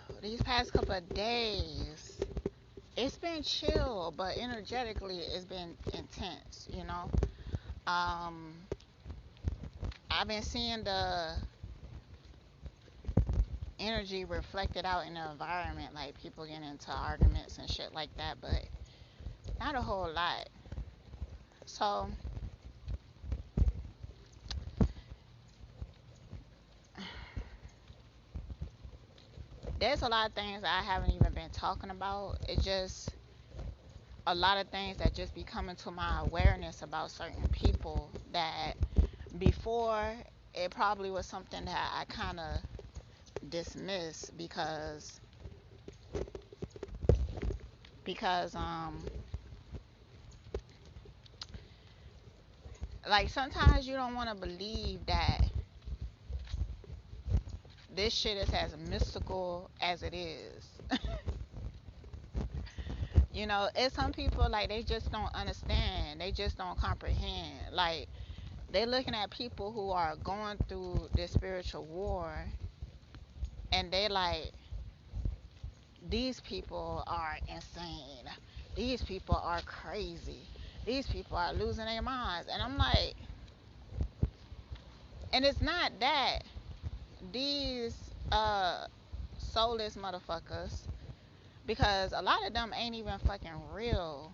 So these past couple of days, it's been chill, but energetically it's been intense, you know. I've been seeing the energy reflected out in the environment, like people getting into arguments and shit like that, but not a whole lot. So there's a lot of things I haven't even been talking about. It's just a lot of things that just be coming to my awareness about certain people that before it probably was something that I kind of dismissed because like sometimes you don't want to believe that this shit is as mystical as it is. You know, it's some people like they just don't understand. They just don't comprehend. Like they're looking at people who are going through this spiritual war and they like, these people are insane. These people are crazy. These people are losing their minds. And I'm like, and it's not that these soulless motherfuckers, because a lot of them ain't even fucking real.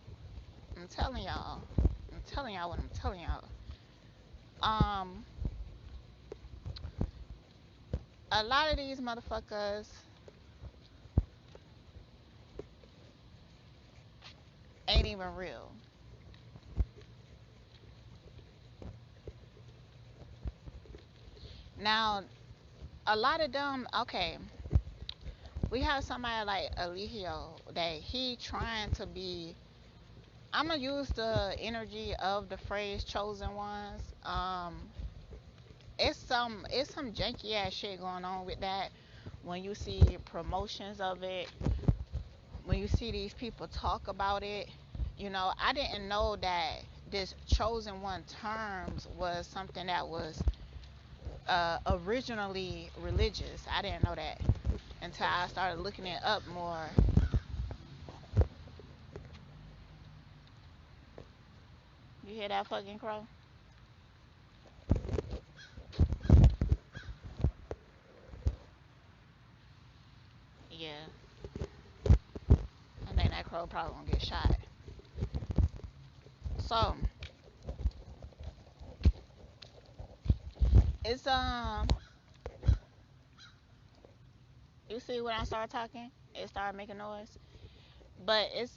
I'm telling y'all what I'm telling y'all. A lot of these motherfuckers ain't even real. Now, a lot of them, okay, we have somebody like Eligio that he trying to be, I'm gonna use the energy of the phrase chosen ones. It's some janky ass shit going on with that. When you see promotions of it, when you see these people talk about it, you know, I didn't know that this chosen one terms was something that was originally religious. I didn't know that until I started looking it up more. You hear that fucking crow? Yeah. I think that crow probably gonna get shot. So it's you see when I start talking, it started making noise. But it's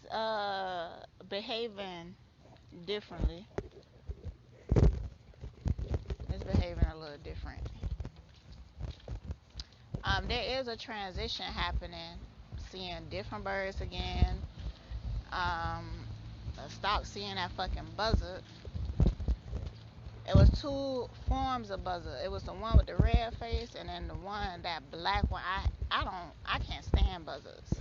behaving differently. It's behaving a little different. There is a transition happening. Seeing different birds again. Stop seeing that fucking buzzard. It was two forms of buzzard. It was the one with the red face, and then the one, that black one. I can't stand buzzards.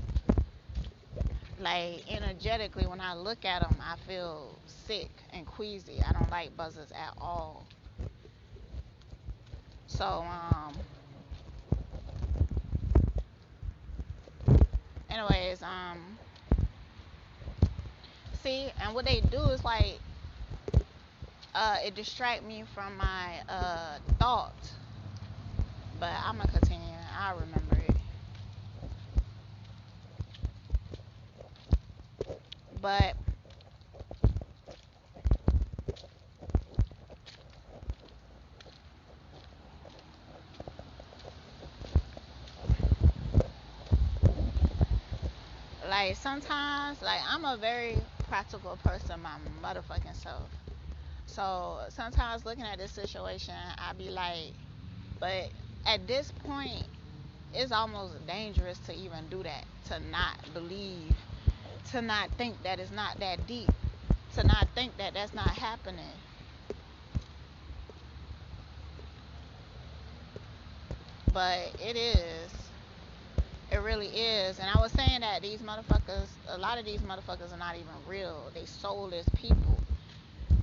Like energetically, when I look at them, I feel sick and queasy. I don't like buzzards at all. So anyways, see, and what they do is like, it distract me from my thoughts. But I'm gonna continue. I'll remember it. But like sometimes, like I'm a very practical person, my motherfucking self. So sometimes looking at this situation, I be like, but at this point, it's almost dangerous to even do that. To not believe, to not think that it's not that deep, to not think that that's not happening. But it is. It really is. And I was saying that these motherfuckers, a lot of these motherfuckers are not even real. They soulless people.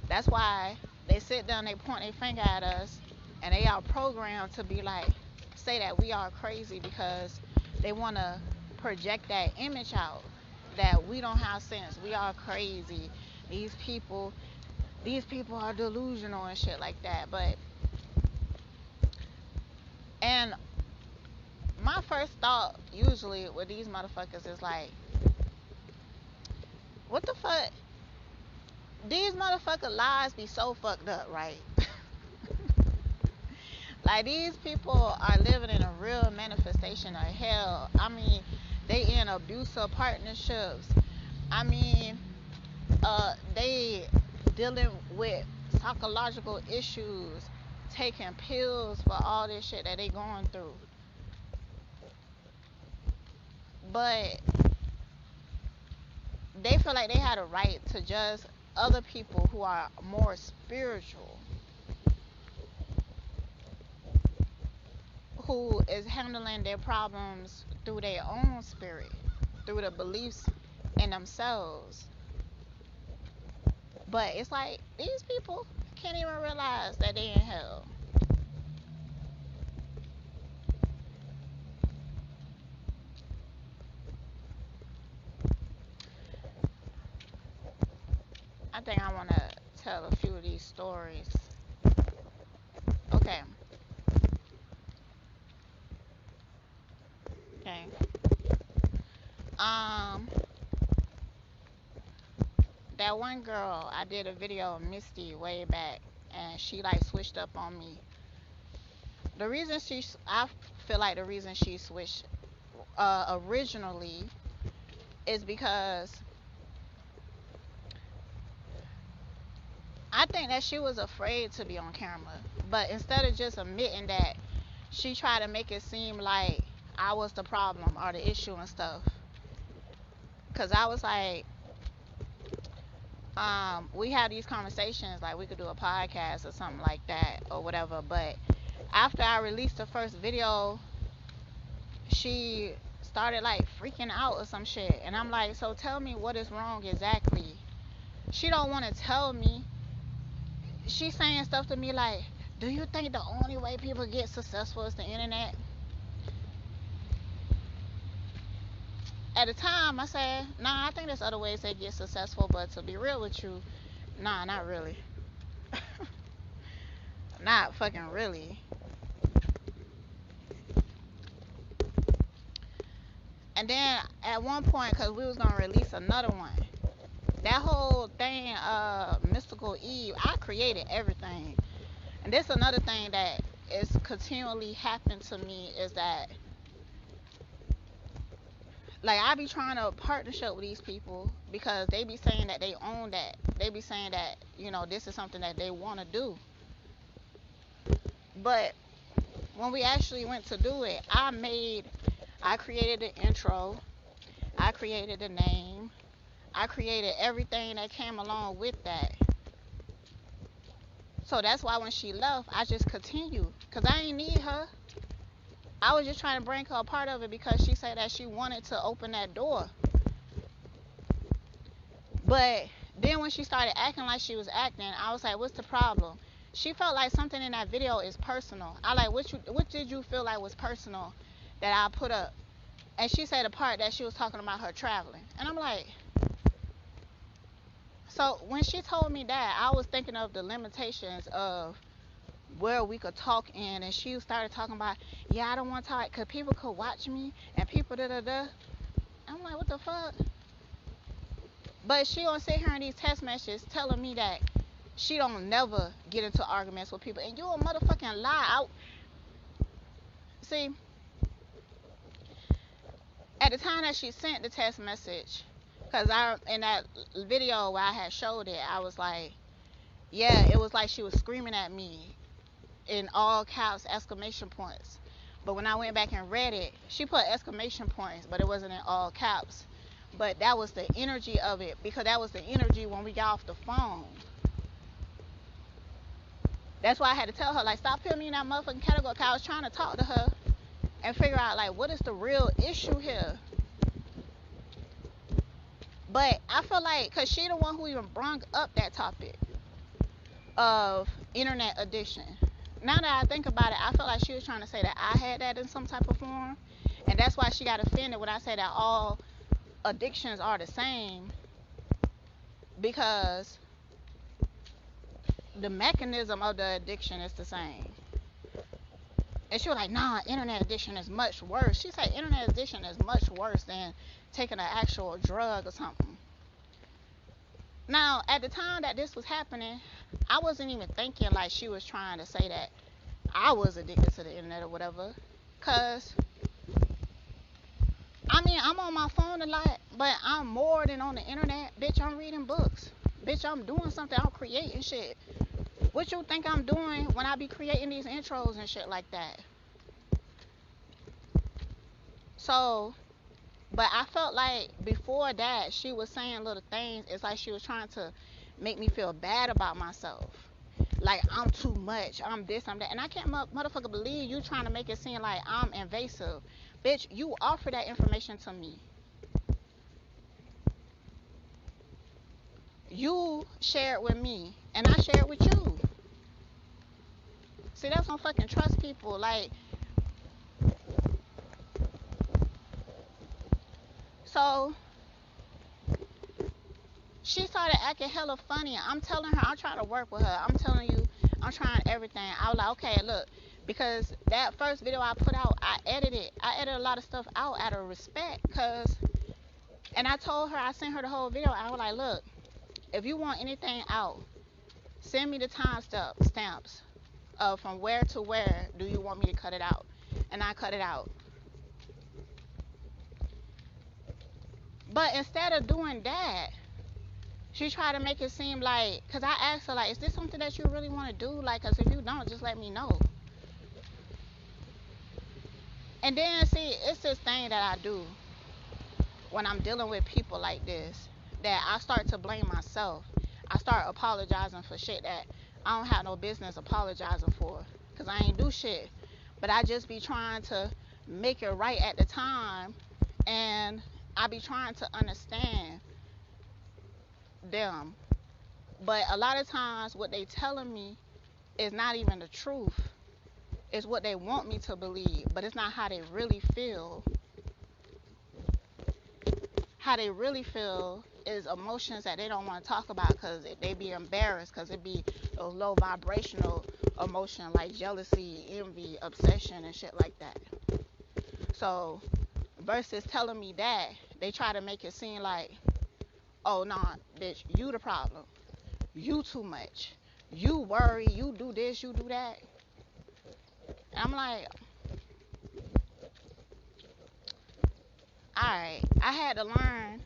That's why they sit down, they point their finger at us, And they are programmed to be like, say that we are crazy because they want to project that image out that we don't have sense. We are crazy. These people are delusional and shit like that. And my first thought usually with these motherfuckers is like, what the fuck? These motherfucker lies be so fucked up, right? Like, these people are living in a real manifestation of hell. I mean, they in abusive partnerships. I mean, they dealing with psychological issues, taking pills for all this shit that they going through. But they feel like they had a right to judge other people who are more spiritual, who is handling their problems through their own spirit, through the beliefs in themselves. But it's like, these people can't even realize that they in hell. I think I want to tell a few of these stories. Okay. That one girl, I did a video of Misty way back, and she like switched up on me. I feel like the reason she switched originally is because I think that she was afraid to be on camera. But instead of just admitting that, she tried to make it seem like I was the problem or the issue and stuff. Cause I was like, we had these conversations like we could do a podcast or something like that or whatever. But after I released the first video, she started like freaking out or some shit. And I'm like, so tell me what is wrong exactly. She don't want to tell me. She's saying stuff to me like, do you think the only way people get successful is the internet? At the time, I said, nah, I think there's other ways they get successful, but to be real with you, nah, not really. Not fucking really. And then at one point, because we was going to release another one, that whole thing, Mystical Eve, I created everything. And this another thing that is continually happening to me is that, like, I be trying to partnership with these people because they be saying that they own that. They be saying that, you know, this is something that they want to do. But when we actually went to do it, I created the intro. I created the name. I created everything that came along with that. So that's why when she left, I just continued. Because I ain't need her. I was just trying to bring her a part of it because she said that she wanted to open that door. But then when she started acting like she was acting, I was like, what's the problem? She felt like something in that video is personal. I like, what did you feel like was personal that I put up? And she said the part that she was talking about her traveling. And I'm like, so when she told me that, I was thinking of the limitations of where we could talk in, and she started talking about, yeah, I don't want to talk because people could watch me and people da-da-da. I'm like, what the fuck? But she gonna sit here in these text messages telling me that she don't never get into arguments with people, and you a motherfucking lie. See, at the time that she sent the text message, because in that video where I had showed it, I was like, yeah, it was like she was screaming at me in all caps, exclamation points. But when I went back and read it, she put exclamation points, but it wasn't in all caps. But that was the energy of it, because that was the energy when we got off the phone. That's why I had to tell her, like, stop putting me in that motherfucking category, because I was trying to talk to her and figure out, like, what is the real issue here? But I feel like, because she the one who even brought up that topic of internet addiction. Now that I think about it, I feel like she was trying to say that I had that in some type of form, and that's why she got offended when I say that all addictions are the same, because the mechanism of the addiction is the same. And she was like, nah, internet addiction is much worse. She said internet addiction is much worse than taking an actual drug or something. Now, at the time that this was happening, I wasn't even thinking like she was trying to say that I was addicted to the internet or whatever. Because, I mean, I'm on my phone a lot, but I'm more than on the internet. Bitch, I'm reading books. Bitch, I'm doing something. I'm creating shit. What you think I'm doing when I be creating these intros and shit like that? So, but I felt like before that, she was saying little things. It's like she was trying to make me feel bad about myself. Like, I'm too much. I'm this, I'm that. And I can't motherfucker believe you trying to make it seem like I'm invasive. Bitch, you offer that information to me. You share it with me, and I share it with you. See, that's why I don't fucking trust people. Like, so she started acting hella funny. I'm telling her, I'm trying to work with her. I'm telling you, I'm trying everything. I was like, okay, look, because that first video I put out, I edited a lot of stuff out out of respect, and I told her, I sent her the whole video. I was like, look, if you want anything out, send me the time stamps from where to where do you want me to cut it out, and I cut it out. But instead of doing that, she tried to make it seem like, because I asked her, like, is this something that you really want to do? Like, because if you don't, just let me know. And then, see, it's this thing that I do when I'm dealing with people like this, that I start to blame myself. I start apologizing for shit that I don't have no business apologizing for, because I ain't do shit. But I just be trying to make it right at the time, and I be trying to understand them. But a lot of times what they telling me is not even the truth. It's what they want me to believe, but it's not how they really feel. How they really feel is emotions that they don't want to talk about because they be embarrassed, because it be those low vibrational emotion like jealousy, envy, obsession, and shit like that. So versus telling me that, they try to make it seem like, oh nah, bitch, you the problem. You too much. You worry, you do this, you do that. And I'm like, alright, I had to learn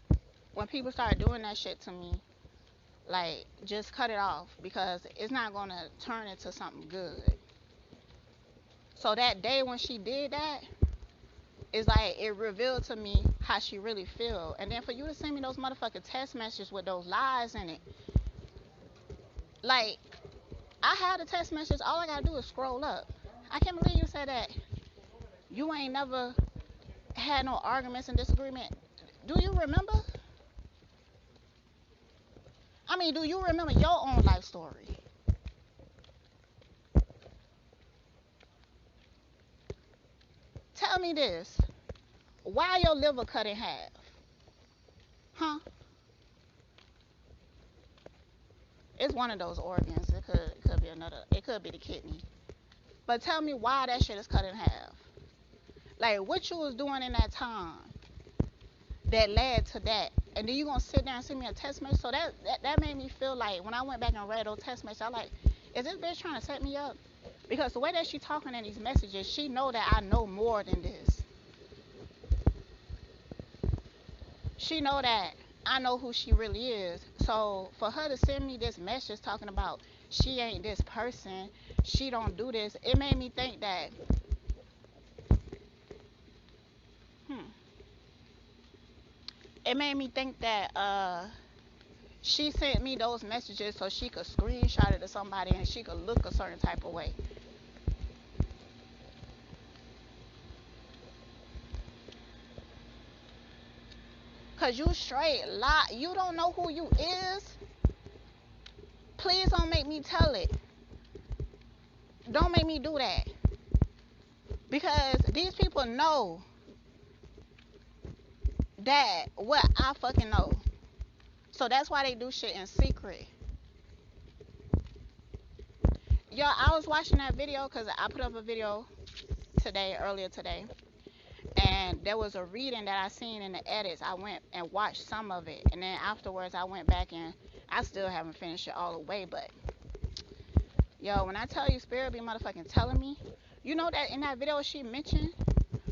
when people start doing that shit to me, like, just cut it off, because it's not gonna turn into something good. So that day when she did that, it's like it revealed to me how she really feel. And then for you to send me those motherfucking text messages with those lies in it, like, I had the text message, all I gotta do is scroll up. I can't believe you said that you ain't never had no arguments and disagreement. Do you remember? I mean, do you remember your own life story? Tell me this. Why your liver cut in half? Huh? It's one of those organs. It could be another. It could be the kidney. But tell me why that shit is cut in half. Like, what you was doing in that time that led to that? And then you gonna sit there and send me a text message? So that made me feel like, when I went back and read those text messages, I like, is this bitch trying to set me up? Because the way that she talking in these messages, she know that I know more than this. She know that I know who she really is. So for her to send me this message talking about she ain't this person, she don't do this, it made me think that, it made me think that she sent me those messages so she could screenshot it to somebody and she could look a certain type of way. Cause you straight lie. You don't know who you is. Please don't make me tell it. don't make me do that. Because these people know that what I fucking know. So that's why they do shit in secret. Yo, I was watching that video because I put up a video earlier today. And there was a reading that I seen in the edits. I went and watched some of it. And then afterwards I went back and I still haven't finished it all the way. But, yo, when I tell you Spirit be motherfucking telling me, you know that in that video she mentioned,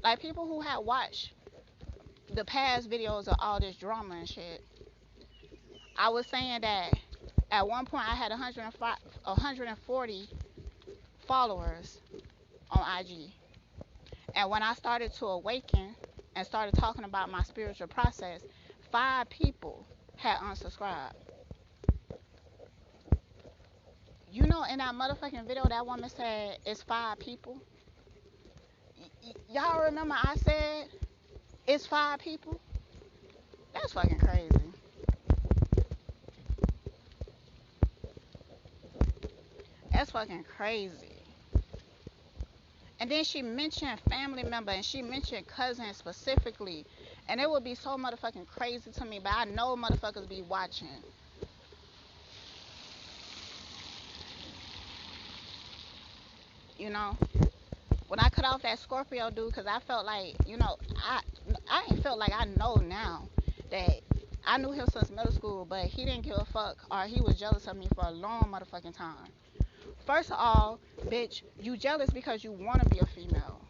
like people who had watched the past videos of all this drama and shit, I was saying that at one point I had 140 followers on IG. And when I started to awaken and started talking about my spiritual process, 5 people had unsubscribed. You know, in that motherfucking video, that woman said it's 5 people. Y'all remember I said it's 5 people? That's fucking crazy. That's fucking crazy. And then she mentioned family member and she mentioned cousin specifically. And it would be so motherfucking crazy to me, but I know motherfuckers be watching. You know? When I cut off that Scorpio dude, because I felt like, you know, I ain't felt like I know now that I knew him since middle school, but he didn't give a fuck or he was jealous of me for a long motherfucking time. First of all, bitch, you jealous because you want to be a female.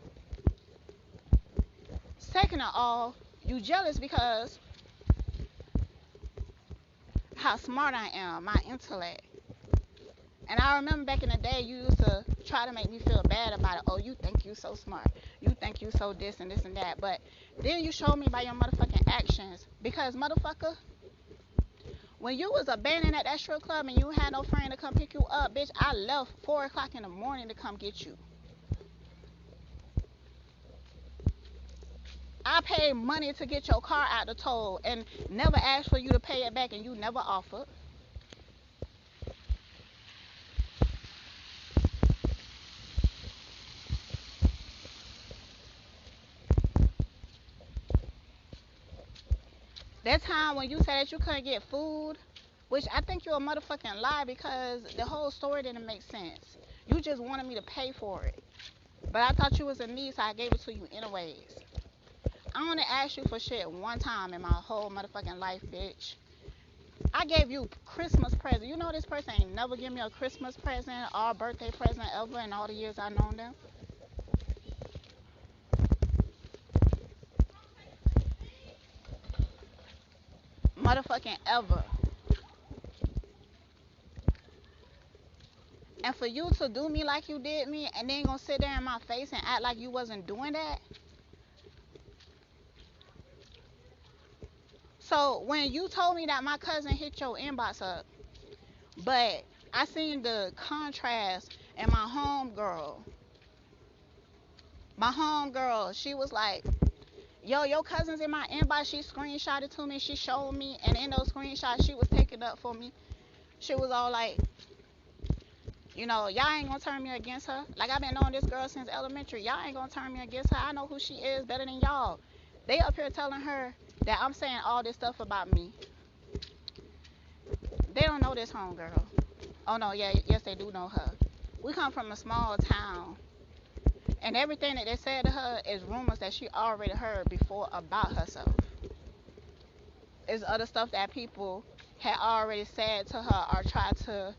Second of all, you jealous because how smart I am, my intellect. And I remember back in the day, you used to try to make me feel bad about it. Oh, you think you so smart. You think you so this and this and that. But then you showed me by your motherfucking actions. Because, motherfucker, when you was abandoned at that strip club and you had no friend to come pick you up, bitch, I left 4 o'clock in the morning to come get you. I paid money to get your car out the toll and never asked for you to pay it back and you never offered. That time when you said that you couldn't get food, which I think you're a motherfucking lie because the whole story didn't make sense. You just wanted me to pay for it. But I thought you was in need, so I gave it to you anyways. I only asked you for shit one time in my whole motherfucking life, bitch. I gave you Christmas present. You know this person ain't never give me a Christmas present or a birthday present ever in all the years I've known them. Motherfucking ever. And for you to do me like you did me and then gonna sit there in my face and act like you wasn't doing that. So when you told me that my cousin hit your inbox up, but I seen the contrast and my homegirl, she was like, yo, your cousin's in my inbox. She screenshotted to me. She showed me. And in those screenshots, she was taking up for me. She was all like, you know, y'all ain't gonna turn me against her. Like, I've been knowing this girl since elementary. Y'all ain't gonna turn me against her. I know who she is better than y'all. They up here telling her that I'm saying all this stuff about me. They don't know this homegirl. Oh, no, yes, they do know her. We come from a small town. And everything that they said to her is rumors that she already heard before about herself. It's other stuff that people had already said to her or tried to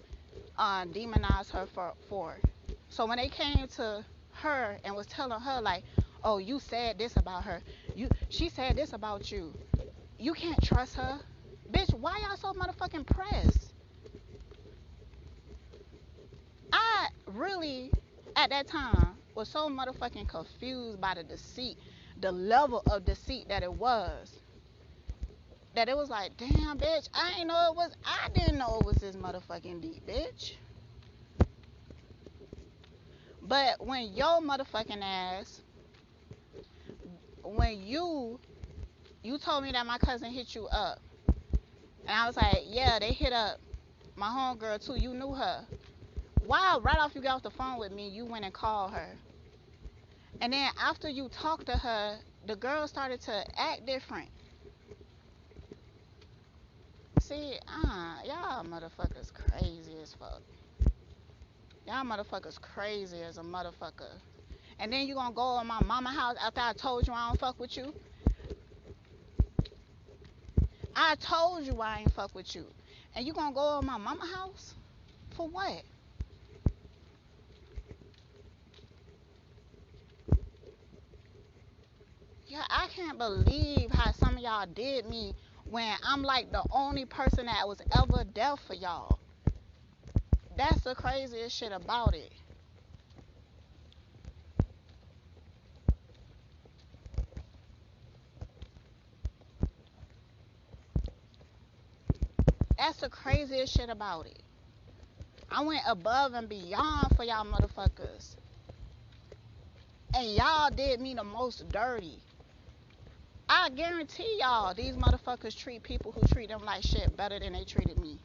demonize her for. So when they came to her and was telling her like, oh, you said this about her. She said this about you. You can't trust her. Bitch, why y'all so motherfucking pressed? I really, at that time, was so motherfucking confused by the deceit, the level of deceit that it was. That it was like, damn, bitch, I didn't know it was this motherfucking deep, bitch. But when your motherfucking ass, when you told me that my cousin hit you up, and I was like, yeah, they hit up my homegirl too, you knew her. Why right off you got off the phone with me, you went and called her? And then after you talked to her, the girl started to act different. See, y'all motherfuckers crazy as fuck. Y'all motherfuckers crazy as a motherfucker. And then you gonna go on my mama house after I told you I don't fuck with you? I told you I ain't fuck with you. And you gonna go on my mama house? For what? Yeah, I can't believe how some of y'all did me when I'm like the only person that was ever there for y'all. That's the craziest shit about it. That's the craziest shit about it. I went above and beyond for y'all motherfuckers. And y'all did me the most dirty. I guarantee y'all these motherfuckers treat people who treat them like shit better than they treated me.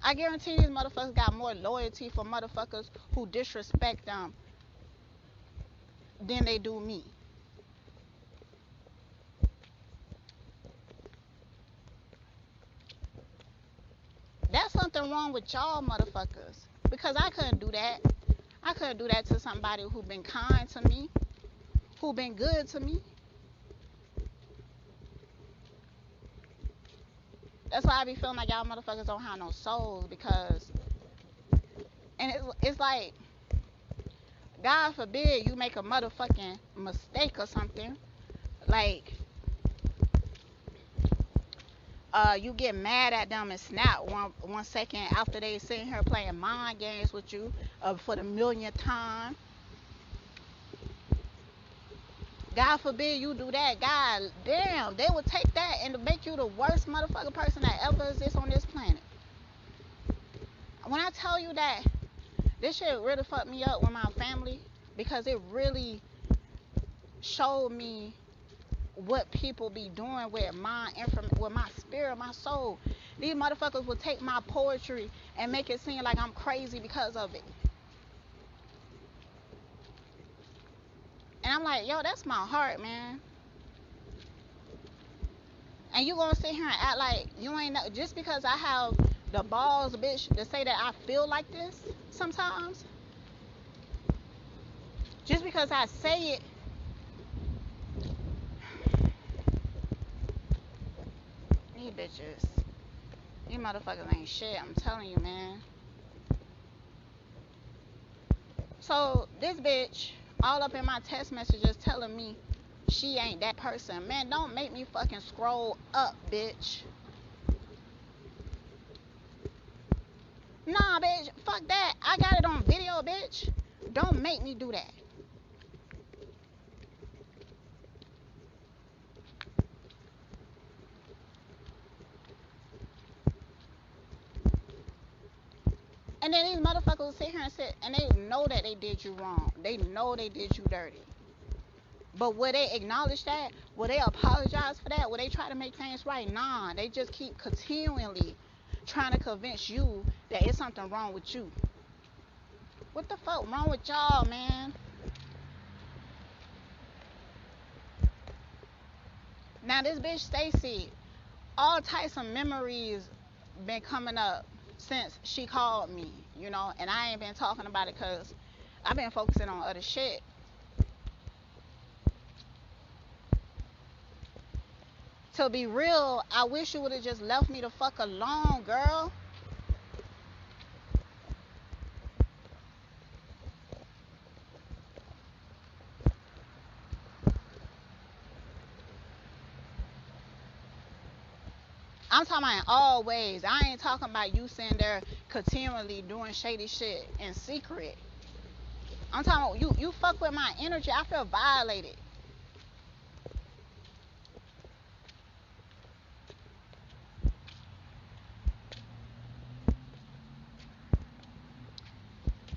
I guarantee these motherfuckers got more loyalty for motherfuckers who disrespect them than they do me. That's something wrong with y'all motherfuckers. Because I couldn't do that. I couldn't do that to somebody who been kind to me, who been good to me. That's why I be feeling like y'all motherfuckers don't have no souls, because, and it's like, God forbid you make a motherfucking mistake or something, like, you get mad at them and snap one second after they sitting here playing mind games with you for the millionth time. God forbid you do that. God damn, they would take that and make you the worst motherfucking person that ever exists on this planet. When I tell you that this shit really fucked me up with my family, because it really showed me what people be doing with my spirit, my soul. These motherfuckers will take my poetry and make it seem like I'm crazy because of it. And I'm like, yo, that's my heart, man. And you gonna sit here and act like you ain't know, just because I have the balls, bitch, to say that I feel like this sometimes. Just because I say it. These bitches. These motherfuckers ain't shit, I'm telling you, man. So, this bitch, all up in my text messages telling me she ain't that person. Man, don't make me fucking scroll up, bitch. Nah, bitch, fuck that. I got it on video, bitch. Don't make me do that. And then these motherfuckers will sit here and sit, and they know that they did you wrong. They know they did you dirty. But will they acknowledge that? Will they apologize for that? Will they try to make things right? Nah, they just keep continually trying to convince you that it's something wrong with you. What the fuck wrong with y'all, man? Now this bitch Stacy, all types of memories been coming up since she called me, you know, and I ain't been talking about it because I've been focusing on other shit. To be real, I wish you would have just left me the fuck alone, girl. I'm talking about in all ways. I ain't talking about you sitting there continually doing shady shit in secret. I'm talking about you fuck with my energy. I feel violated.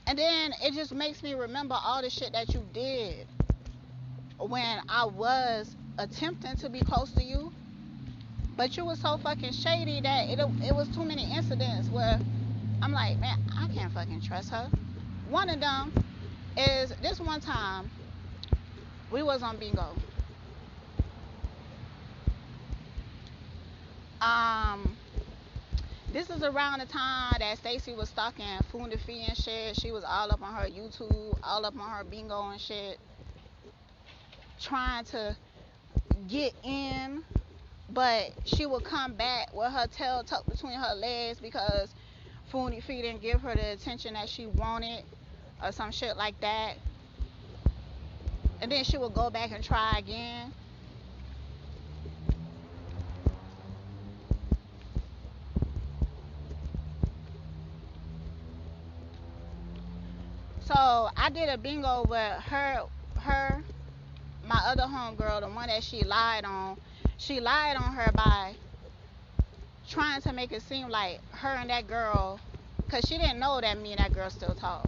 And then it just makes me remember all the shit that you did when I was attempting to be close to you. But you was so fucking shady that it was too many incidents where I'm like, man, I can't fucking trust her. One of them is this one time we was on bingo. This is around the time that Stacy was stalking Funda Fee and shit. She was all up on her YouTube, all up on her bingo and shit, trying to get in, but she would come back with her tail tucked between her legs because Funda Fee didn't give her the attention that she wanted or some shit like that. And then she would go back and try again. So I did a bingo with her, my other homegirl, the one that she lied on. She lied on her by trying to make it seem like her and that girl, because she didn't know that me and that girl still talk.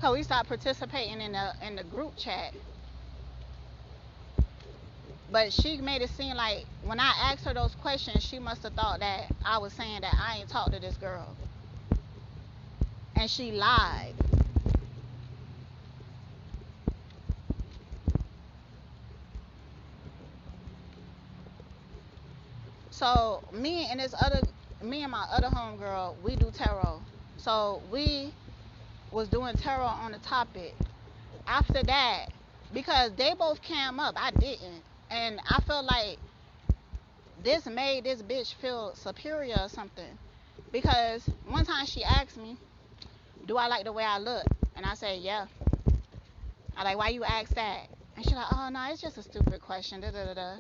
So we stopped participating in the group chat. But she made it seem like when I asked her those questions, she must have thought that I was saying that I ain't talked to this girl. And she lied. So me and my other homegirl, we do tarot. So we was doing tarot on the topic. After that, because they both came up, I didn't. And I felt like this made this bitch feel superior or something. Because one time she asked me, do I like the way I look? And I said, yeah. I like, why you ask that? And she's like, oh no, it's just a stupid question. Da, da, da, da.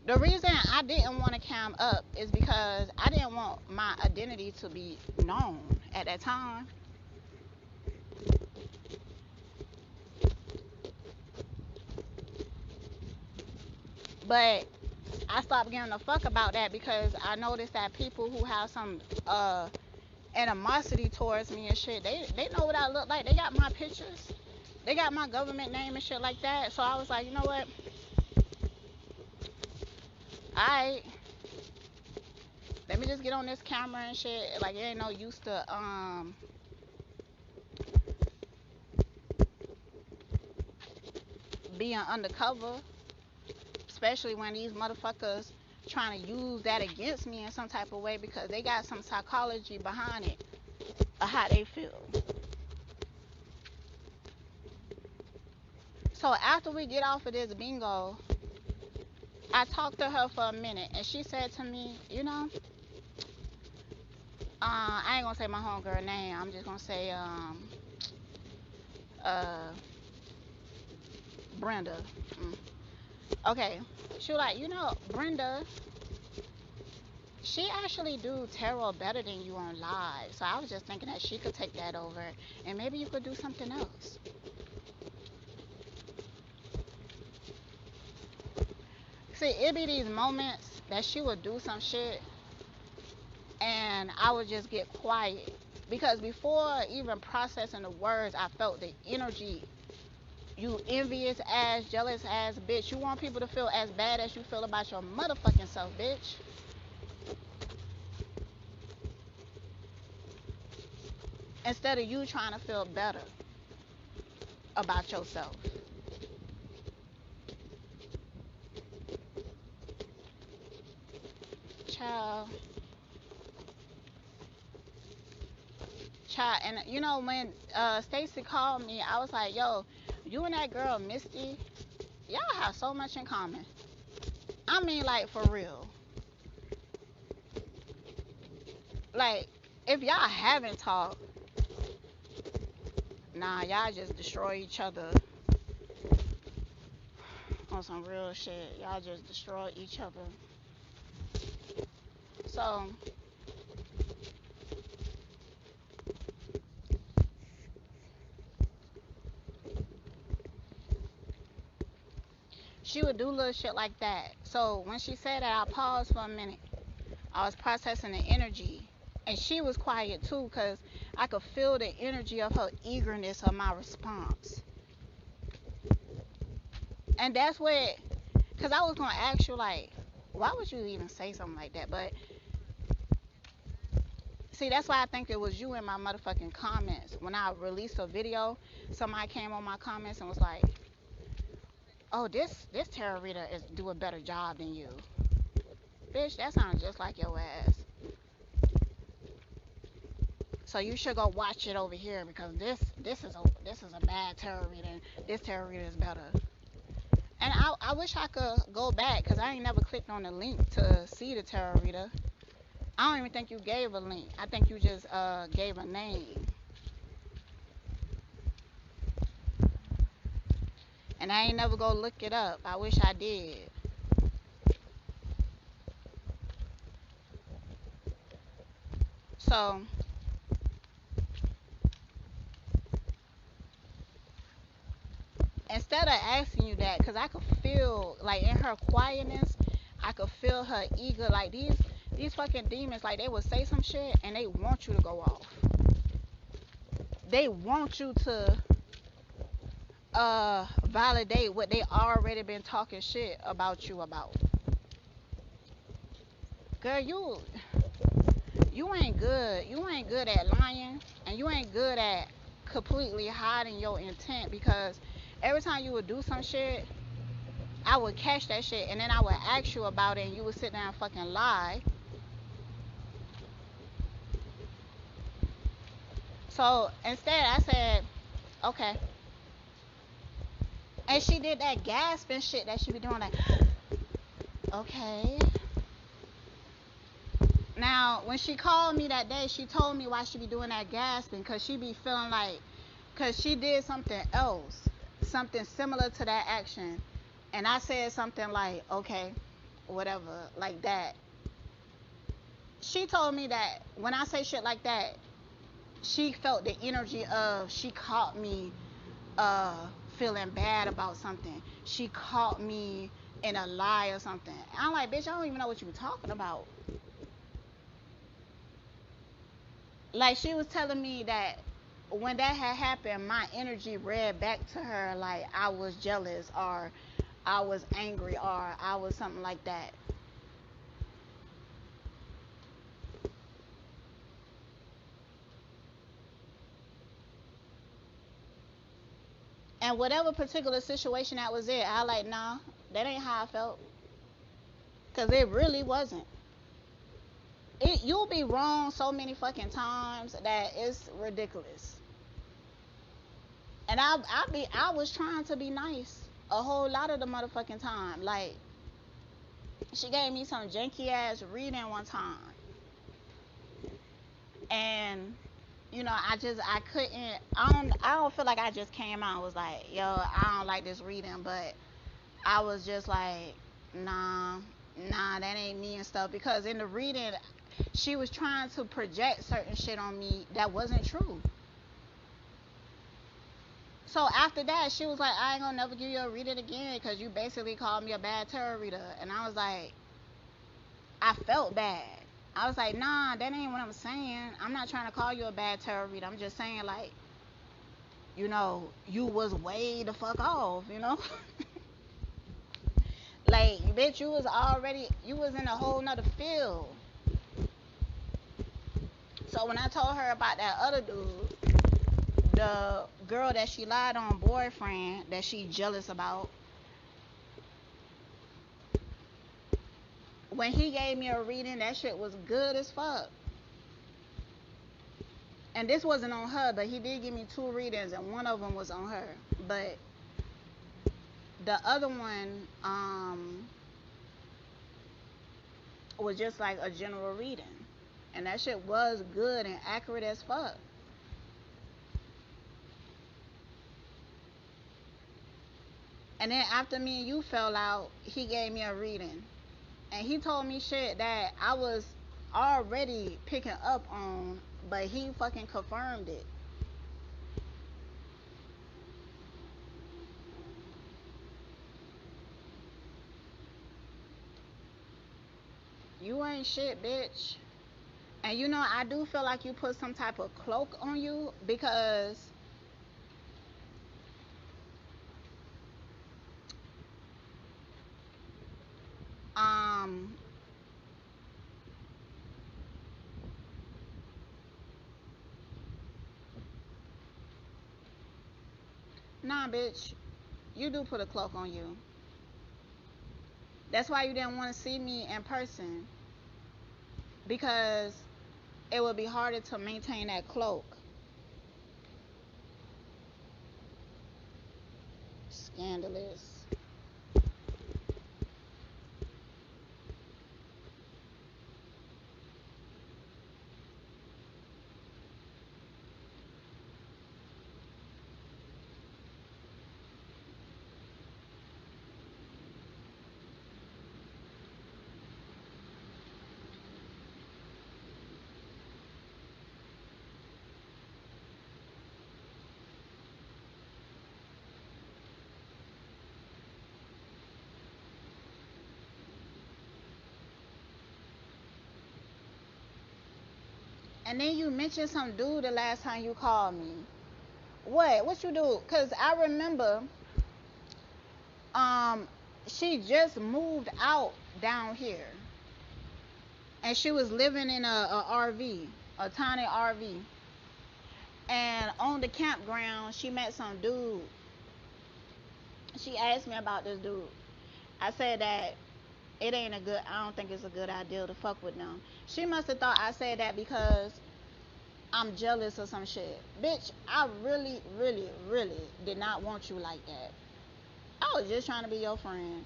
The reason I didn't want to cam up is because I didn't want my identity to be known at that time. But I stopped giving a fuck about that because I noticed that people who have some animosity towards me and shit, they know what I look like. They got my pictures. They got my government name and shit like that. So I was like, you know what? Alright. Let me just get on this camera and shit. Like, it ain't no use to being undercover. Especially when these motherfuckers trying to use that against me in some type of way because they got some psychology behind it of how they feel. So after we get off of this bingo, I talked to her for a minute and she said to me, you know, I ain't gonna say my homegirl name. I'm just gonna say Brenda. Okay. She was like, you know, Brenda, she actually do tarot better than you on live. So I was just thinking that she could take that over and maybe you could do something else. See, it be these moments that she would do some shit and I would just get quiet. Because before even processing the words, I felt the energy. You envious ass, jealous ass bitch. You want people to feel as bad as you feel about your motherfucking self, bitch. Instead of you trying to feel better about yourself. Child. And you know, when Stacy called me, I was like, yo, you and that girl Misty, y'all have so much in common. I mean, like, for real. Like, if y'all haven't talked, nah, y'all just destroy each other on some real shit. Y'all just destroy each other. So she would do little shit like that. So when she said that, I paused for a minute. I was processing the energy. And she was quiet too, because I could feel the energy of her eagerness of my response. And that's what, because I was going to ask you, like, why would you even say something like that? But see, that's why I think it was you in my motherfucking comments. When I released a video, somebody came on my comments and was like, oh, this tarot reader is do a better job than you. Bitch, that sounds just like your ass. So you should go watch it over here, because this is a bad tarot reader, and this tarot reader is better. And I wish I could go back, because I ain't never clicked on the link to see the tarot reader. I don't even think you gave a link. I think you just gave a name. And I ain't never go look it up. I wish I did. So instead of asking you that, because I could feel, like, in her quietness, I could feel her eager. Like, these fucking demons, like, they would say some shit and they want you to go off. They want you to validate what they already been talking shit about you about. Girl, you ain't good. You ain't good at lying, and you ain't good at completely hiding your intent, because every time you would do some shit, I would catch that shit, and then I would ask you about it, and you would sit there and fucking lie. So instead, I said, okay. And she did that gasping shit that she be doing, like, okay. Now, when she called me that day, she told me why she be doing that gasping, because she be feeling like, because she did something else, something similar to that action. And I said something like, okay, whatever, like that. She told me that when I say shit like that, she felt the energy of, she caught me feeling bad about something. She caught me in a lie or something. I'm like, bitch, I don't even know what you were talking about. Like, she was telling me that when that had happened, my energy read back to her like I was jealous, or I was angry, or I was something like that. And whatever particular situation that was it, I like, nah, that ain't how I felt. Because it really wasn't. You'll be wrong so many fucking times that it's ridiculous. And I was trying to be nice a whole lot of the motherfucking time. Like, she gave me some janky ass reading one time. And you know, I couldn't, I don't feel like I just came out and was like, yo, I don't like this reading, but I was just like, nah, that ain't me and stuff, because in the reading, she was trying to project certain shit on me that wasn't true. So after that, she was like, I ain't gonna never give you a reading again, because you basically called me a bad tarot reader. And I was like, I felt bad. I was like, nah, that ain't what I'm saying. I'm not trying to call you a bad tarot reader. I'm just saying, like, you know, you was way the fuck off, you know? Like, bitch, you was in a whole nother field. So when I told her about that other dude, the girl that she lied on boyfriend that she jealous about, when he gave me a reading, that shit was good as fuck. And this wasn't on her, but he did give me 2 readings, and one of them was on her. But the other one was just like a general reading. And that shit was good and accurate as fuck. And then after me and you fell out, he gave me a reading. And he told me shit that I was already picking up on, but he fucking confirmed it. You ain't shit, bitch. And you know, I do feel like you put some type of cloak on you, because Nah, bitch, you do put a cloak on you. That's why you didn't want to see me in person, because it would be harder to maintain that cloak. Scandalous. And then you mentioned some dude the last time you called me. What you do? Cause I remember, she just moved out down here, and she was living in a RV, a tiny RV. And on the campground, she met some dude. She asked me about this dude. I said that I don't think it's a good idea to fuck with them. She must have thought I said that because I'm jealous or some shit. Bitch, I really, really, really did not want you like that. I was just trying to be your friend.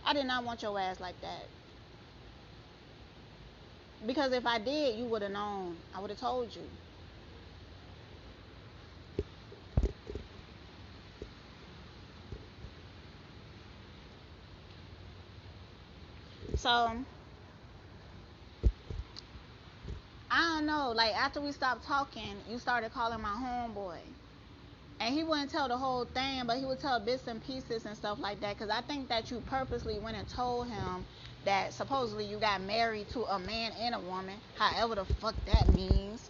I did not want your ass like that. Because if I did, you would have known. I would have told you. So, I don't know. Like, after we stopped talking, you started calling my homeboy. And he wouldn't tell the whole thing, but he would tell bits and pieces and stuff like that. Because I think that you purposely went and told him that supposedly you got married to a man and a woman, however the fuck that means.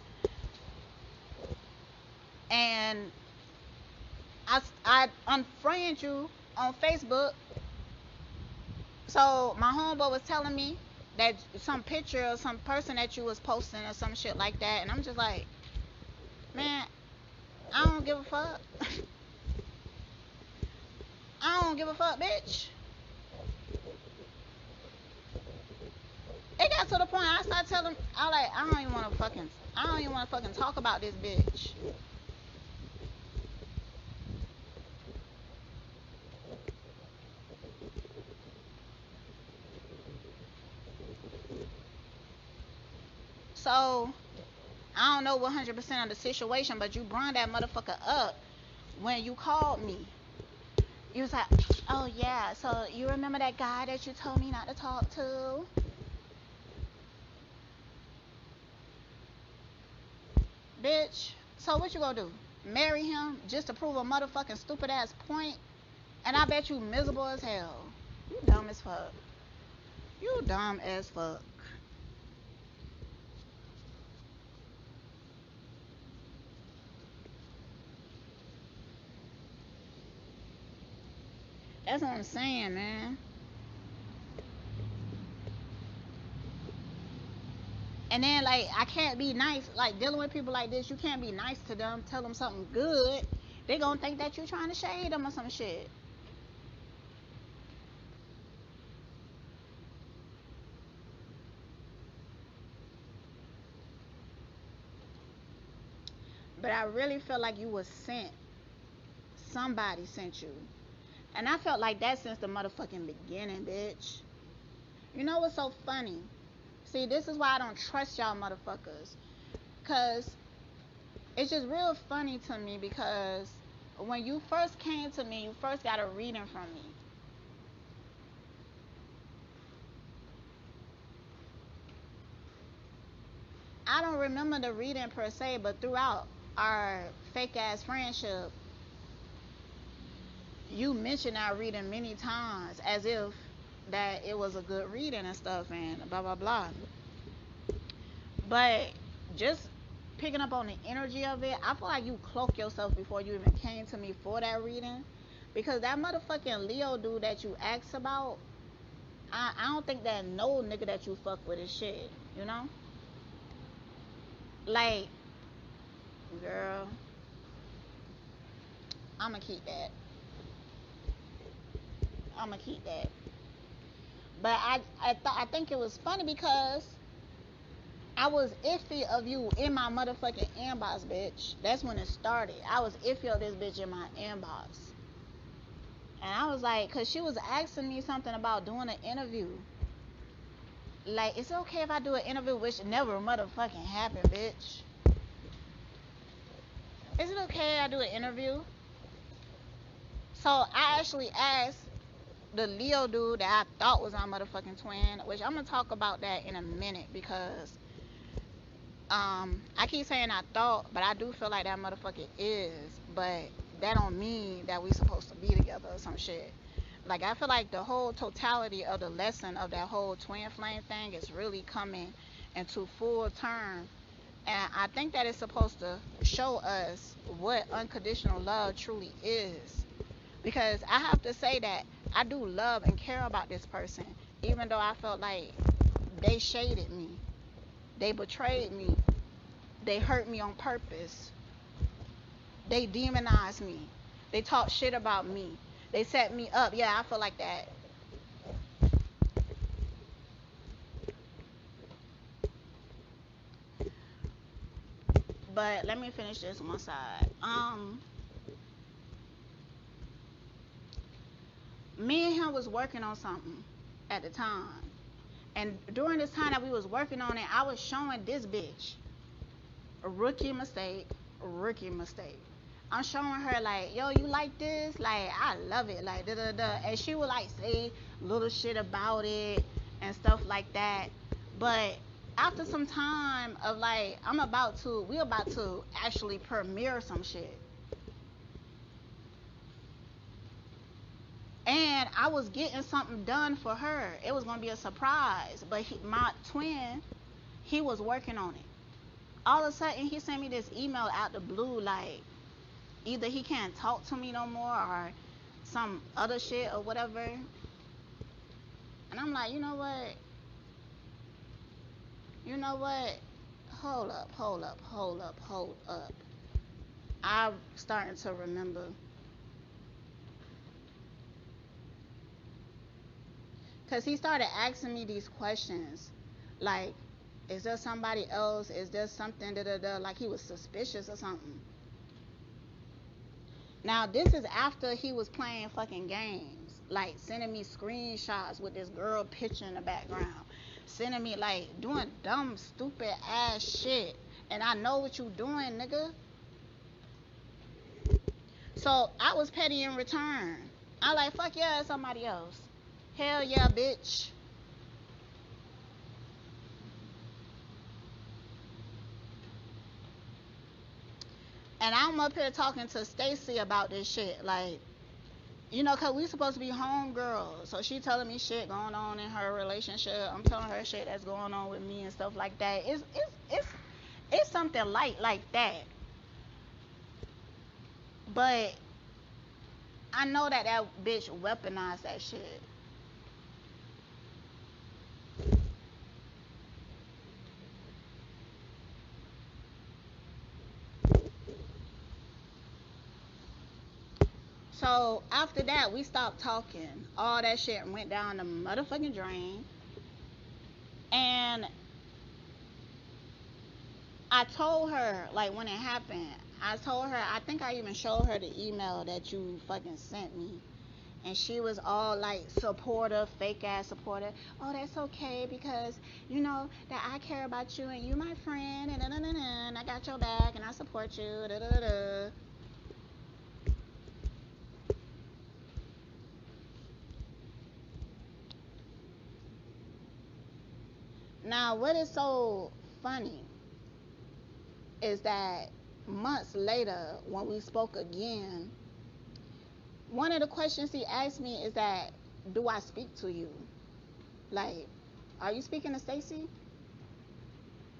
And I unfriended you on Facebook. So my homeboy was telling me that some picture of some person that you was posting or some shit like that. And I'm just like, man, I don't give a fuck. I don't give a fuck, bitch. It got to the point I started telling, I don't even want to fucking talk about this bitch. So, I don't know 100% of the situation, but you brought that motherfucker up when you called me. You was like, oh yeah, so you remember that guy that you told me not to talk to? Bitch, so what you gonna do? Marry him just to prove a motherfucking stupid ass point? And I bet you miserable as hell. You dumb as fuck. You dumb as fuck. That's what I'm saying, man. And then, like, I can't be nice. Like, dealing with people like this, you can't be nice to them, tell them something good. They gonna think that you trying to shade them or some shit. But I really feel like you was sent. Somebody sent you. And I felt like that since the motherfucking beginning, bitch. You know what's so funny? See, this is why I don't trust y'all motherfuckers. Because it's just real funny to me, because when you first came to me, you first got a reading from me. I don't remember the reading per se, but throughout our fake ass friendship, you mentioned our reading many times as if that it was a good reading and stuff and blah blah blah. But just picking up on the energy of it, I feel like you cloaked yourself before you even came to me for that reading. Because that motherfucking Leo dude that you asked about, I don't think that no nigga that you fuck with is shit, you know? Like, girl, I'ma keep that. I'ma keep that. But I think it was funny because I was iffy of you in my motherfucking inbox, bitch. That's when it started. I was iffy of this bitch in my inbox. And I was like, cause she was asking me something about doing an interview. Like, is it okay if I do an interview? Which never motherfucking happened, bitch. Is it okay I do an interview? So I actually asked the Leo dude that I thought was my motherfucking twin, which I'm gonna talk about that in a minute because I keep saying I thought, but I do feel like that motherfucker is, but that don't mean that we supposed to be together or some shit. Like, I feel like the whole totality of the lesson of that whole twin flame thing is really coming into full term. And I think that it's supposed to show us what unconditional love truly is. Because I have to say that I do love and care about this person, even though I felt like they shaded me. They betrayed me. They hurt me on purpose. They demonized me. They talked shit about me. They set me up. Yeah, I feel like that. But let me finish this one side. Me and him was working on something at the time. And during this time that we was working on it, I was showing this bitch a rookie mistake. I'm showing her like, yo, you like this? Like, I love it. Like, da da da. And she would like say little shit about it and stuff like that. But after some time of like, we about to actually premiere some shit. And I was getting something done for her. It was gonna be a surprise. But my twin, he was working on it. All of a sudden, he sent me this email out the blue, like, either he can't talk to me no more or some other shit or whatever. And I'm like, you know what? Hold up. I'm starting to remember. Because he started asking me these questions. Like, is there somebody else? Is there something, da-da-da? Like he was suspicious or something. Now, this is after he was playing fucking games. Like, sending me screenshots with this girl picture in the background. Sending me, like, doing dumb, stupid ass shit. And I know what you doing, nigga. So, I was petty in return. I like, fuck yeah, it's somebody else. Hell yeah, bitch. And I'm up here talking to Stacy about this shit. Like, you know, because we supposed to be homegirls. So she telling me shit going on in her relationship. I'm telling her shit that's going on with me and stuff like that. It's something light like that. But I know that bitch weaponized that shit. So after that, we stopped talking. All that shit went down the motherfucking drain. And I told her, like, when it happened, I told her, I think I even showed her the email that you fucking sent me. And she was all like supportive, fake ass supportive. Oh, that's okay because you know that I care about you and you my friend and I got your back and I support you. Now, what is so funny is that months later, when we spoke again, one of the questions he asked me is that, do I speak to you? Like, are you speaking to Stacy?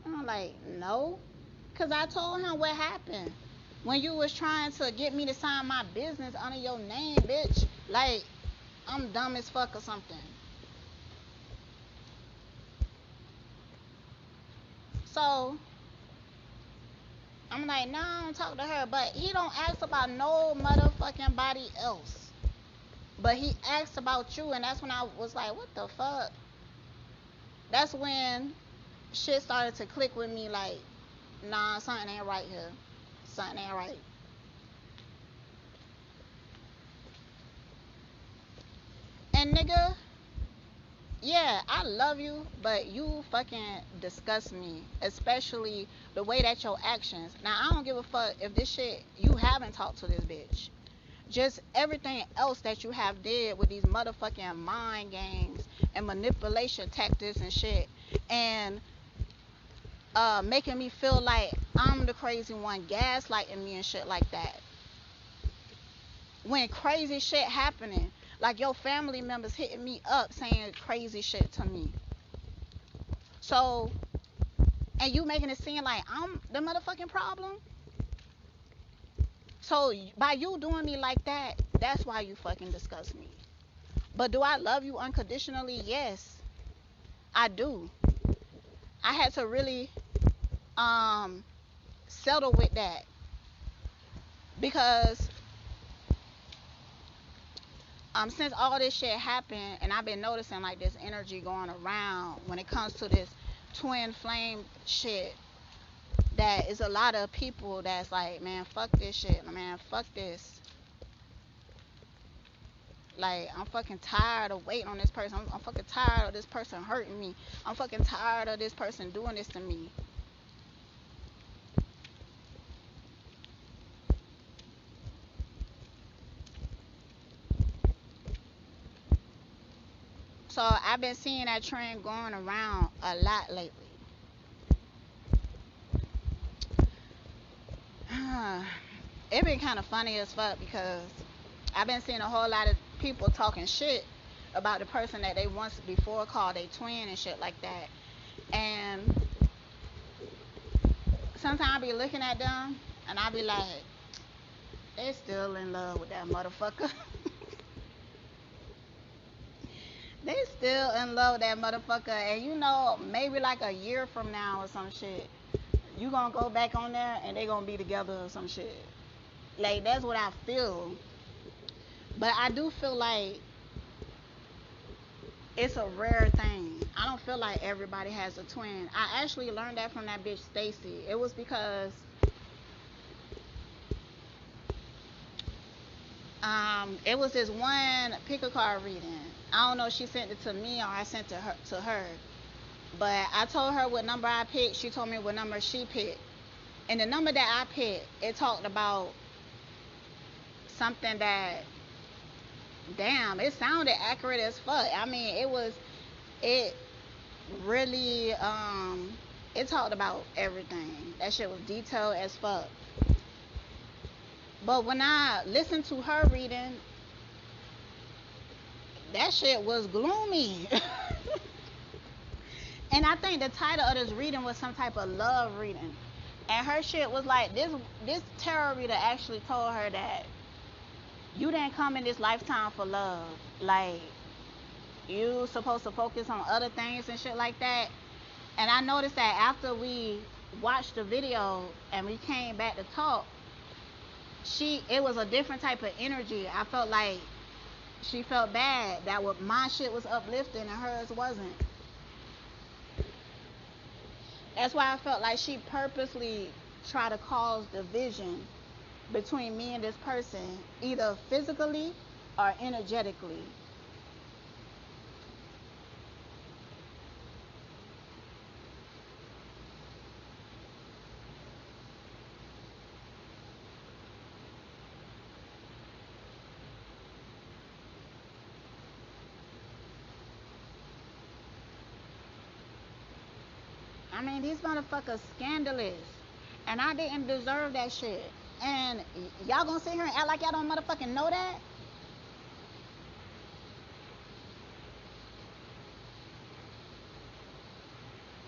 And I'm like, no. Because I told him what happened. When you was trying to get me to sign my business under your name, bitch. Like, I'm dumb as fuck or something. So I'm like, no, I don't talk to her. But he don't ask about no motherfucking body else. But he asked about you, and that's when I was like, what the fuck? That's when shit started to click with me, like, nah, something ain't right here. Something ain't right. And nigga, yeah, I love you, but you fucking disgust me. Especially the way that your actions. Now, I don't give a fuck if this shit, you haven't talked to this bitch. Just everything else that you have did with these motherfucking mind games and manipulation tactics and shit. And making me feel like I'm the crazy one, gaslighting me and shit like that. When crazy shit happening, like your family members hitting me up saying crazy shit to me. So, and you making it seem like I'm the motherfucking problem. So by you doing me like that, that's why you fucking disgust me. But do I love you unconditionally? Yes, I do. I had to really settle with that, because since all this shit happened, and I've been noticing like this energy going around when it comes to this twin flame shit, that is a lot of people that's like, man, fuck this shit, man, fuck this. Like, I'm fucking tired of waiting on this person. I'm fucking tired of this person hurting me. I'm fucking tired of this person doing this to me. So I've been seeing that trend going around a lot lately. It been kind of funny as fuck, because I've been seeing a whole lot of people talking shit about the person that they once before called a twin and shit like that. And sometimes I be looking at them and I be like, they still in love with that motherfucker. They still in love with that motherfucker. And you know, maybe like a year from now or some shit, you gonna go back on there and they gonna be together or some shit. Like, that's what I feel. But I do feel like it's a rare thing. I don't feel like everybody has a twin. I actually learned that from that bitch Stacy. It was because it was this one pick a card reading. I don't know if she sent it to me or I sent it to her. But I told her what number I picked. She told me what number she picked. And the number that I picked, it talked about something that, damn, it sounded accurate as fuck. I mean, it really, it talked about everything. That shit was detailed as fuck. But when I listened to her reading, that shit was gloomy. And I think the title of this reading was some type of love reading. And her shit was like, this tarot reader actually told her that you didn't come in this lifetime for love. Like, you supposed to focus on other things and shit like that. And I noticed that after we watched the video and we came back to talk, it was a different type of energy. I felt like she felt bad that what my shit was uplifting and hers wasn't. That's why I felt like she purposely tried to cause division between me and this person, either physically or energetically. I mean, these motherfuckers scandalous. And I didn't deserve that shit. And y'all gonna sit here and act like y'all don't motherfucking know that?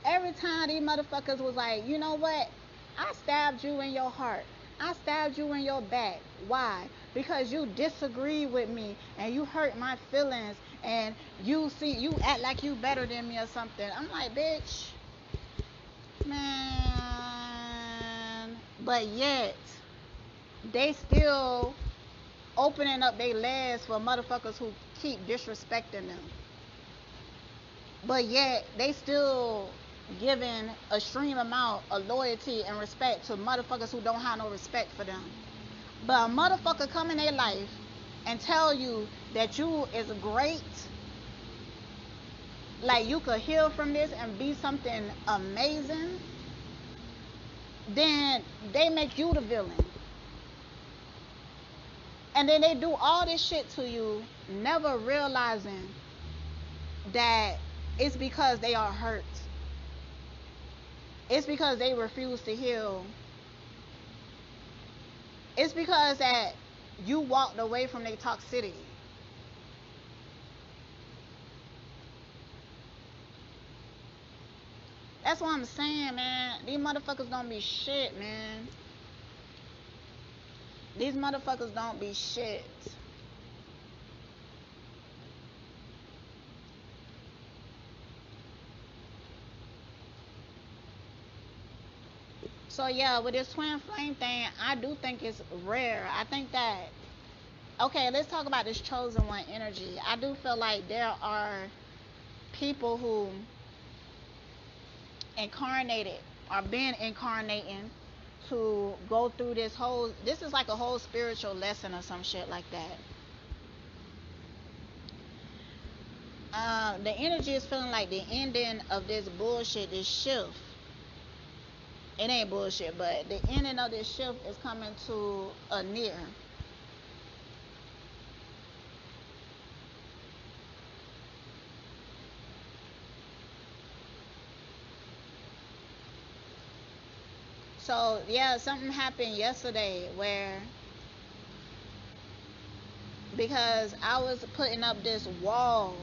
Every time these motherfuckers was like, you know what? I stabbed you in your heart. I stabbed you in your back. Why? Because you disagree with me and you hurt my feelings and you act like you better than me or something. I'm like, bitch, Man, but yet they still opening up their legs for motherfuckers who keep disrespecting them. But yet they still giving a extreme amount of loyalty and respect to motherfuckers who don't have no respect for them. But a motherfucker come in their life and tell you that you is great, like you could heal from this and be something amazing, then they make you the villain. And then they do all this shit to you, never realizing that it's because they are hurt. It's because they refuse to heal. It's because that you walked away from their toxicity. That's what I'm saying, man. These motherfuckers don't be shit, man. These motherfuckers don't be shit. So yeah, with this twin flame thing, I do think it's rare. I think that, okay, let's talk about this chosen one energy. I do feel like there are people who incarnated or been incarnating to go through this is like a whole spiritual lesson or some shit like that. The energy is feeling like the ending of this bullshit, this shift. It ain't bullshit, but the ending of this shift is coming to a near. So yeah, something happened yesterday where, because I was putting up this wall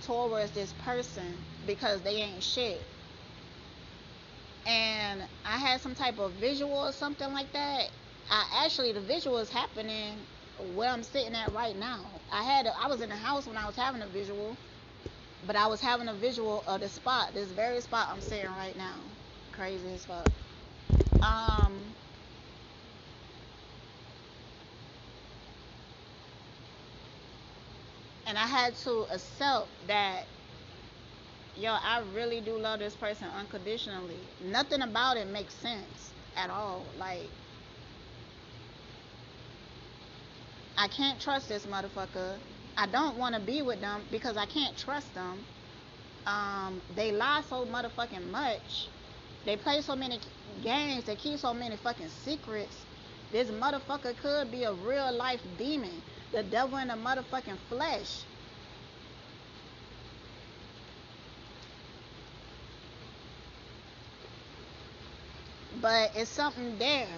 towards this person because they ain't shit, and I had some type of visual or something like that. The visual is happening where I'm sitting at right now. I was in the house when I was having a visual, but I was having a visual of the spot, this very spot I'm sitting right now. Crazy as fuck. And I had to accept that, yo, I really do love this person unconditionally. Nothing about it makes sense at all. Like, I can't trust this motherfucker. I don't want to be with them because I can't trust them. They lie so motherfucking much. They play so many games. They keep so many fucking secrets. This motherfucker could be a real life demon. The devil in the motherfucking flesh. But it's something there.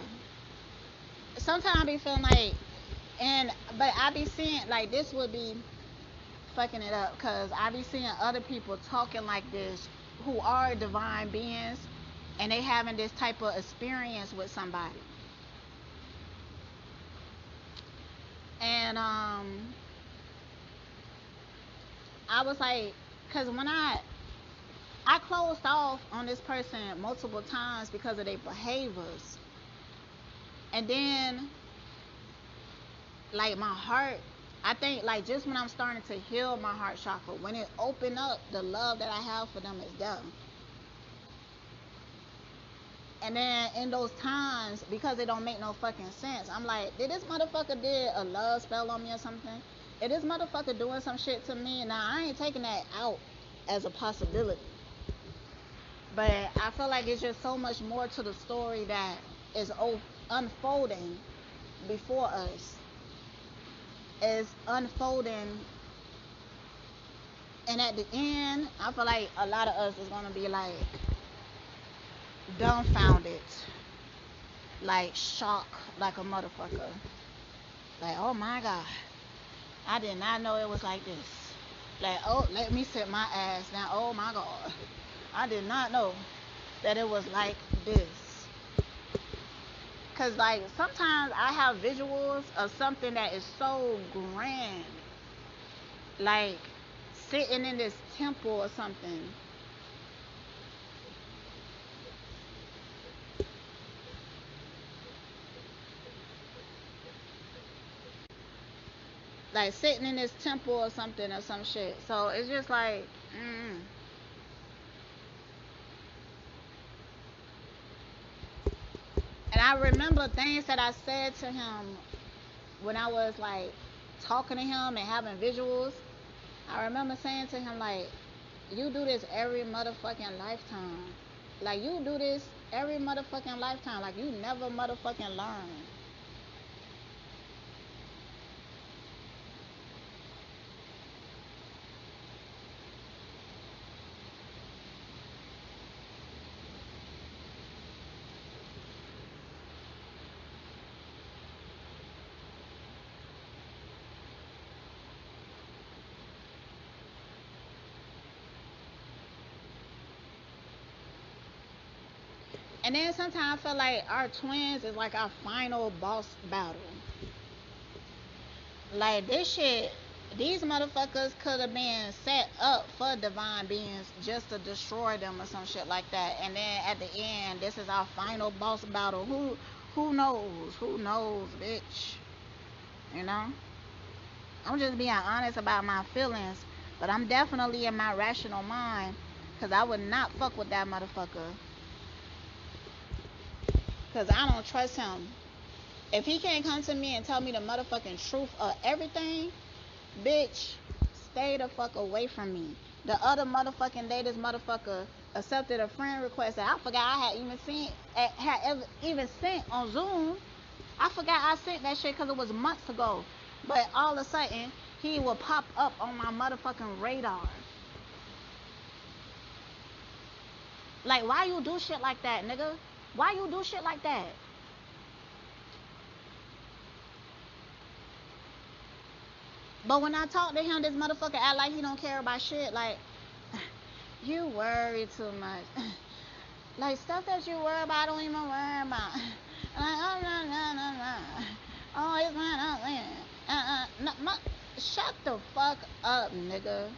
Sometimes I be feeling like, but I be seeing, like, this would be fucking it up, because I be seeing other people talking like this who are divine beings, and they having this type of experience with somebody. And I was like, because when I closed off on this person multiple times because of their behaviors, and then, like, my heart, I think, like, just when I'm starting to heal my heart chakra, when it opened up, the love that I have for them is there. And then in those times, because it don't make no fucking sense, I'm like, did this motherfucker did a love spell on me or something? Is this motherfucker doing some shit to me? Now, I ain't taking that out as a possibility. But I feel like it's just so much more to the story that is unfolding before us. Is unfolding. And at the end, I feel like a lot of us is going to be like dumbfounded, like shocked, like a motherfucker. Like, oh my God, I did not know it was like this. Like, oh, let me sit my ass down. Oh my God, I did not know that it was like this. Cause like sometimes I have visuals of something that is so grand, like sitting in this temple or something. like sitting in this temple or something or some shit. So it's just like, And I remember things that I said to him when I was like talking to him and having visuals. I remember saying to him like, you do this every motherfucking lifetime. Like you do this every motherfucking lifetime. Like you never motherfucking learn. And then sometimes I feel like our twins is like our final boss battle. Like this shit, these motherfuckers could have been set up for divine beings just to destroy them or some shit like that. And then at the end, this is our final boss battle. Who knows? Who knows, bitch? You know? I'm just being honest about my feelings, but I'm definitely in my rational mind, cause I would not fuck with that motherfucker. Cause I don't trust him. If he can't come to me and tell me the motherfucking truth of everything, bitch, stay the fuck away from me. The other motherfucking day, this motherfucker accepted a friend request that I forgot I had even sent on Zoom. I forgot I sent that shit because it was months ago. But all of a sudden, he will pop up on my motherfucking radar. Like, why you do shit like that, nigga? Why you do shit like that? But when I talk to him, this motherfucker act like he don't care about shit. Like, you worry too much. Like, stuff that you worry about, I don't even worry about. Like, oh, no. Oh, it's not up there. Shut the fuck up, nigga.